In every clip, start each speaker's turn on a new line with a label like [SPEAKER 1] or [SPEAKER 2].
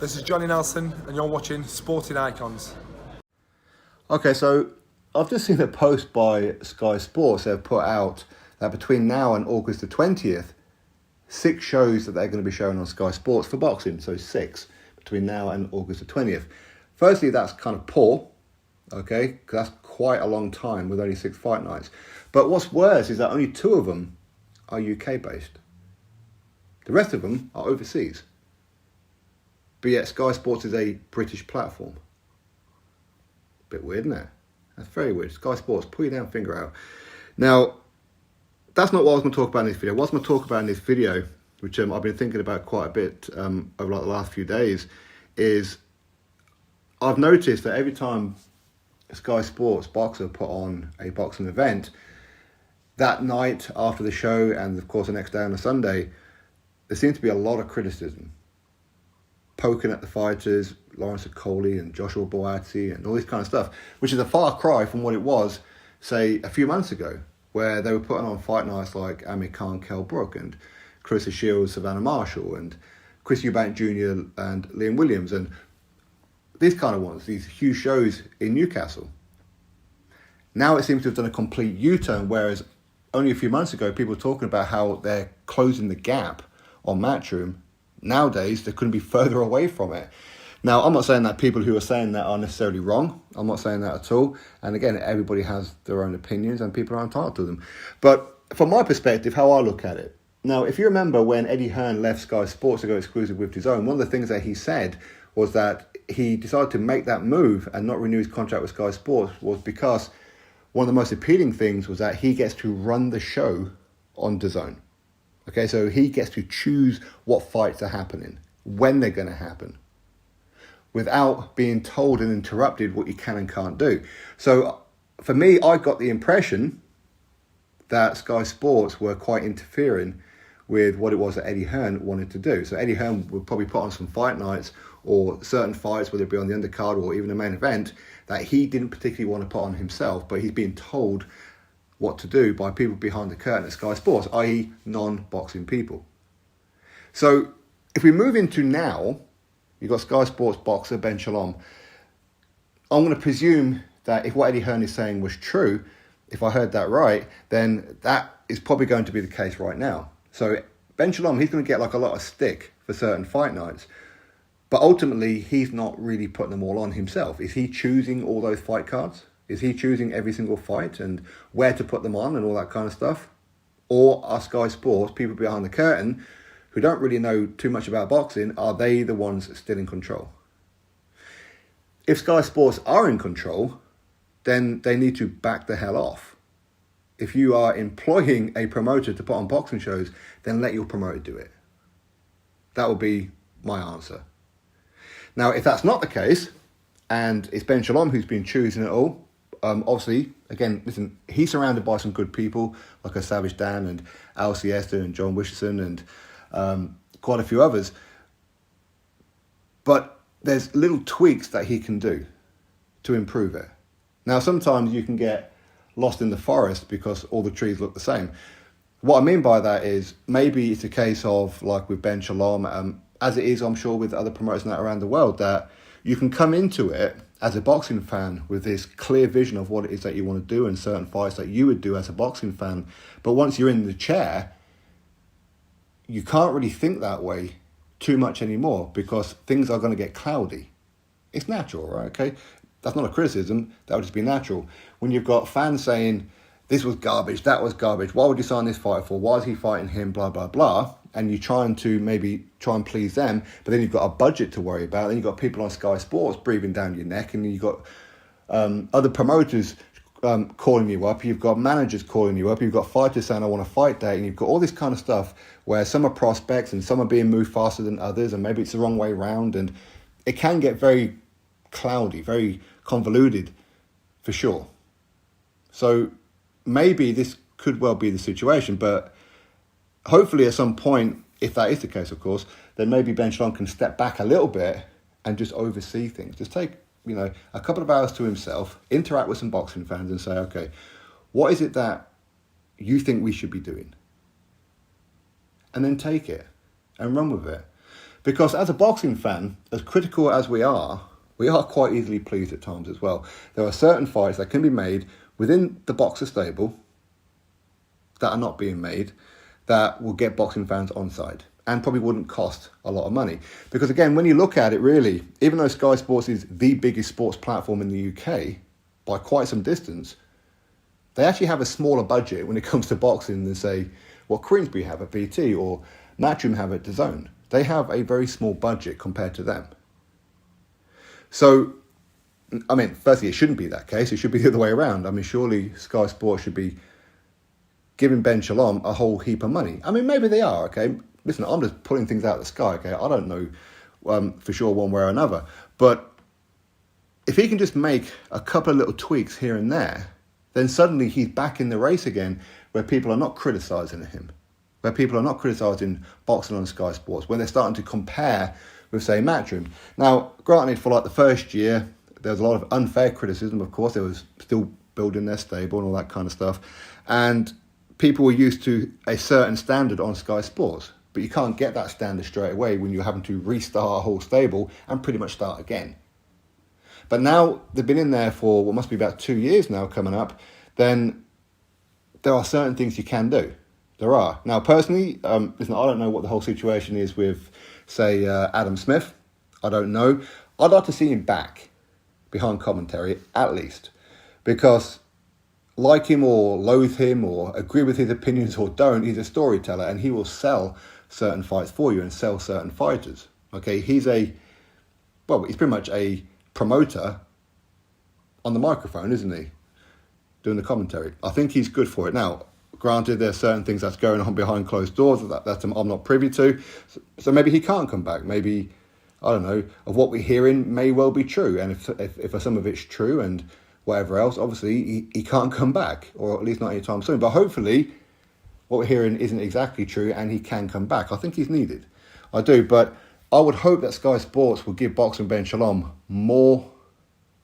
[SPEAKER 1] This is Johnny Nelson, and you're watching Sporting Icons.
[SPEAKER 2] Okay, so I've just seen a post by Sky Sports. They've put out that between now and August the 20th, 6 shows that they're going to be showing on Sky Sports for boxing. So 6 between now and August the 20th. Firstly, that's kind of poor, okay, because that's quite a long time with only 6 fight nights. But what's worse is that only 2 of them are UK based. The rest of them are overseas. But yet Sky Sports is a British platform. Bit weird, isn't it? That's very weird. Sky Sports, pull your damn finger out. Now, that's not what I was going to talk about in this video. What I was going to talk about in this video, which I've been thinking about quite a bit over like the last few days, is I've noticed that every time Sky Sports Boxer put on a boxing event, that night after the show and of course the next day on a Sunday, there seems to be a lot of criticism. Poking at the fighters, Lawrence Coley and Joshua Boatty and all this kind of stuff, which is a far cry from what it was, say, a few months ago, where they were putting on fight nights like Amir Khan, Kell Brook, and Clarissa Shields, Savannah Marshall, and Chris Eubank Jr. and Liam Williams, and these kind of ones, these huge shows in Newcastle. Now it seems to have done a complete U-turn, whereas only a few months ago, people were talking about how they're closing the gap on Matchroom. Nowadays, they couldn't be further away from it. Now, I'm not saying that people who are saying that are necessarily wrong. I'm not saying that at all. And again, everybody has their own opinions and people are entitled to them. But from my perspective, how I look at it. Now, if you remember when Eddie Hearn left Sky Sports to go exclusive with DAZN, one of the things that he said was that he decided to make that move and not renew his contract with Sky Sports was because one of the most appealing things was that he gets to run the show on DAZN. Okay, so he gets to choose what fights are happening, when they're going to happen, without being told and interrupted what you can and can't do. So for me, I got the impression that Sky Sports were quite interfering with what it was that Eddie Hearn wanted to do. So Eddie Hearn would probably put on some fight nights or certain fights, whether it be on the undercard or even the main event, that he didn't particularly want to put on himself, but he's being told what to do by people behind the curtain at Sky Sports, i.e. non-boxing people. So if we move into now, you've got Sky Sports boxer Ben Shalom. I'm going to presume that if what Eddie Hearn is saying was true, if I heard that right, then that is probably going to be the case right now. So Ben Shalom, he's going to get like a lot of stick for certain fight nights. But ultimately, he's not really putting them all on himself. Is he choosing all those fight cards? Is he choosing every single fight and where to put them on and all that kind of stuff? Or are Sky Sports, people behind the curtain, who don't really know too much about boxing, are they the ones still in control? If Sky Sports are in control, then they need to back the hell off. If you are employing a promoter to put on boxing shows, then let your promoter do it. That would be my answer. Now, if that's not the case, and it's Ben Shalom who's been choosing it all, obviously, again, listen, he's surrounded by some good people, like a Savage Dan and Al Siesta and John Wisherson and quite a few others. But there's little tweaks that he can do to improve it. Now, sometimes you can get lost in the forest because all the trees look the same. What I mean by that is maybe it's a case of, like with Ben Shalom, as it is, I'm sure, with other promoters now around the world, that you can come into it as a boxing fan with this clear vision of what it is that you want to do and certain fights that you would do as a boxing fan. But once you're in the chair, you can't really think that way too much anymore because things are going to get cloudy. It's natural, right? Okay, that's not a criticism. That would just be natural. When you've got fans saying, this was garbage, that was garbage, why would you sign this fighter for? Why is he fighting him? Blah, blah, blah. And you're trying to maybe try and please them, but then you've got a budget to worry about. Then you've got people on Sky Sports breathing down your neck, and you've got other promoters calling you up. You've got managers calling you up. You've got fighters saying, I want a fight date. And you've got all this kind of stuff where some are prospects and some are being moved faster than others, and maybe it's the wrong way around. And it can get very cloudy, very convoluted for sure. So maybe this could well be the situation, but hopefully at some point, if that is the case, of course, then maybe Ben Shalom can step back a little bit and just oversee things. Just take, a couple of hours to himself, interact with some boxing fans and say, okay, what is it that you think we should be doing? And then take it and run with it. Because as a boxing fan, as critical as we are quite easily pleased at times as well. There are certain fights that can be made within the boxer stable that are not being made that will get boxing fans on side and probably wouldn't cost a lot of money. Because again, when you look at it really, even though Sky Sports is the biggest sports platform in the UK by quite some distance, they actually have a smaller budget when it comes to boxing than, say, what Queensberry have at BT or Matchroom have at DAZN. They have a very small budget compared to them. So, I mean, firstly, it shouldn't be that case. It should be the other way around. I mean, surely Sky Sports should be giving Ben Shalom a whole heap of money. I mean, maybe they are, okay? Listen, I'm just pulling things out of the sky, okay? I don't know for sure one way or another. But if he can just make a couple of little tweaks here and there, then suddenly he's back in the race again where people are not criticising him, where people are not criticising boxing on Sky Sports, when they're starting to compare with, say, Matchroom. Now, granted, for like the first year, there was a lot of unfair criticism, of course. They was still building their stable and all that kind of stuff. And people were used to a certain standard on Sky Sports. But you can't get that standard straight away when you're having to restart a whole stable and pretty much start again. But now they've been in there for what must be about 2 years now coming up, then there are certain things you can do. There are. Now, personally, listen, I don't know what the whole situation is with, say, Adam Smith. I don't know. I'd like to see him back behind commentary, at least. Because like him or loathe him or agree with his opinions or don't, he's a storyteller and he will sell certain fights for you and sell certain fighters. Okay, he's pretty much a promoter on the microphone, isn't he? Doing the commentary. I think he's good for it. Now, granted, there's certain things that's going on behind closed doors that I'm not privy to. So maybe he can't come back. Maybe, I don't know, of what we're hearing may well be true. And if some of it's true and whatever else, obviously he can't come back, or at least not anytime soon. But hopefully what we're hearing isn't exactly true and he can come back. I think he's needed. I do. But I would hope that Sky Sports will give Boxing Ben Shalom more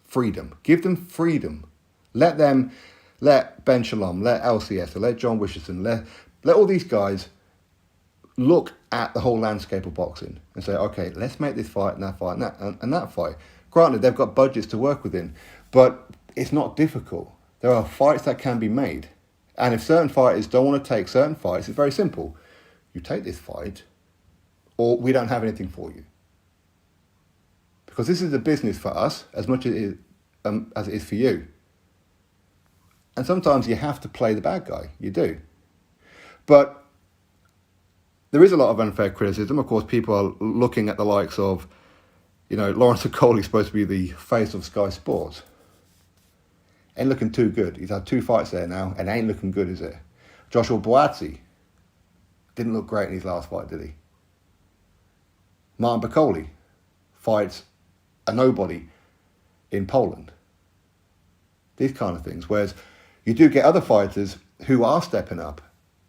[SPEAKER 2] freedom. Give them freedom. Let Ben Shalom, let LCS, let John Wisherson, let all these guys look at the whole landscape of boxing and say, okay, let's make this fight and that fight and that fight. Granted, they've got budgets to work within, but it's not difficult. There are fights that can be made. And if certain fighters don't want to take certain fights, it's very simple. You take this fight, or we don't have anything for you. Because this is a business for us as much as it is for you. And sometimes you have to play the bad guy. You do. But there is a lot of unfair criticism. Of course, people are looking at the likes of, Lawrence Okoli's supposed to be the face of Sky Sports. Ain't looking too good. He's had 2 fights there now, and ain't looking good, is it? Joshua Buatsi didn't look great in his last fight, did he? Martin Bakole fights a nobody in Poland. These kind of things. Whereas you do get other fighters who are stepping up,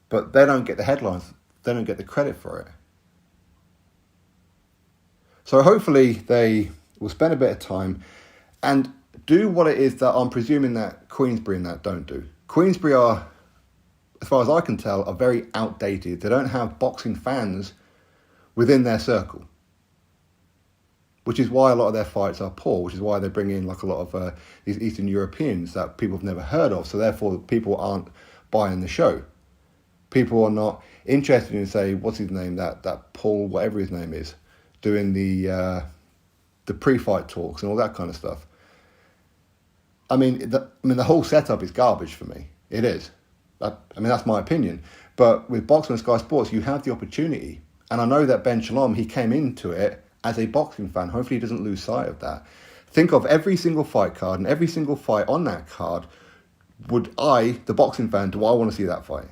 [SPEAKER 2] but they don't get the headlines. They don't get the credit for it. So hopefully they will spend a bit of time and do what it is that I'm presuming that Queensberry and that don't do. Queensberry are, as far as I can tell, are very outdated. They don't have boxing fans within their circle, which is why a lot of their fights are poor, which is why they bring in like a lot of these Eastern Europeans that people have never heard of. So therefore, people aren't buying the show. People are not interested in, say, what's his name, that Paul, whatever his name is, doing the pre-fight talks and all that kind of stuff. I mean, the whole setup is garbage for me. It is. That's my opinion. But with Boxing and Sky Sports, you have the opportunity. And I know that Ben Shalom, he came into it as a boxing fan. Hopefully he doesn't lose sight of that. Think of every single fight card and every single fight on that card. Would I, the boxing fan, do I want to see that fight?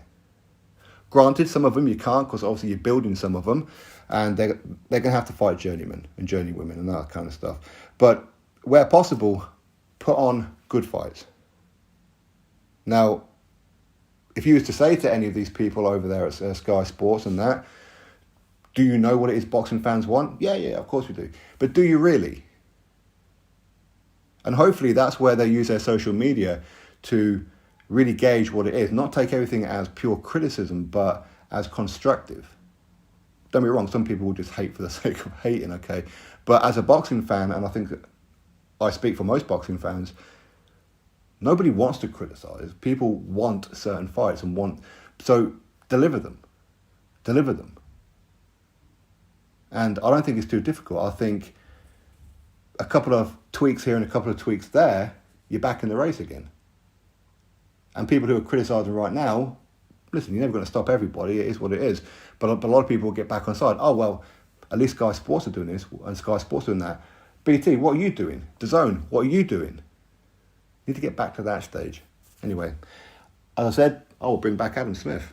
[SPEAKER 2] Granted, some of them you can't, because obviously you're building some of them. And they're going to have to fight journeymen and journeywomen and that kind of stuff. But where possible, put on good fights. Now, if you was to say to any of these people over there at Sky Sports and that, do you know what it is boxing fans want? Yeah, of course we do. But do you really? And hopefully that's where they use their social media to really gauge what it is. Not take everything as pure criticism, but as constructive. don't be wrong, some people will just hate for the sake of hating, okay? But as a boxing fan, and I think I speak for most boxing fans, nobody wants to criticise. People want certain fights so deliver them. Deliver them. And I don't think it's too difficult. I think a couple of tweaks here and a couple of tweaks there, you're back in the race again. And people who are criticising right now, listen, you're never going to stop everybody. It is what it is. But a lot of people will get back on side. Oh, well, at least Sky Sports are doing this and Sky Sports are doing that. BT, what are you doing? DAZN, what are you doing? You need to get back to that stage. Anyway, as I said, I will bring back Adam Smith.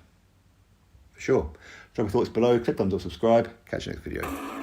[SPEAKER 2] For sure. Drop your thoughts below, click thumbs up, subscribe. Catch you next video.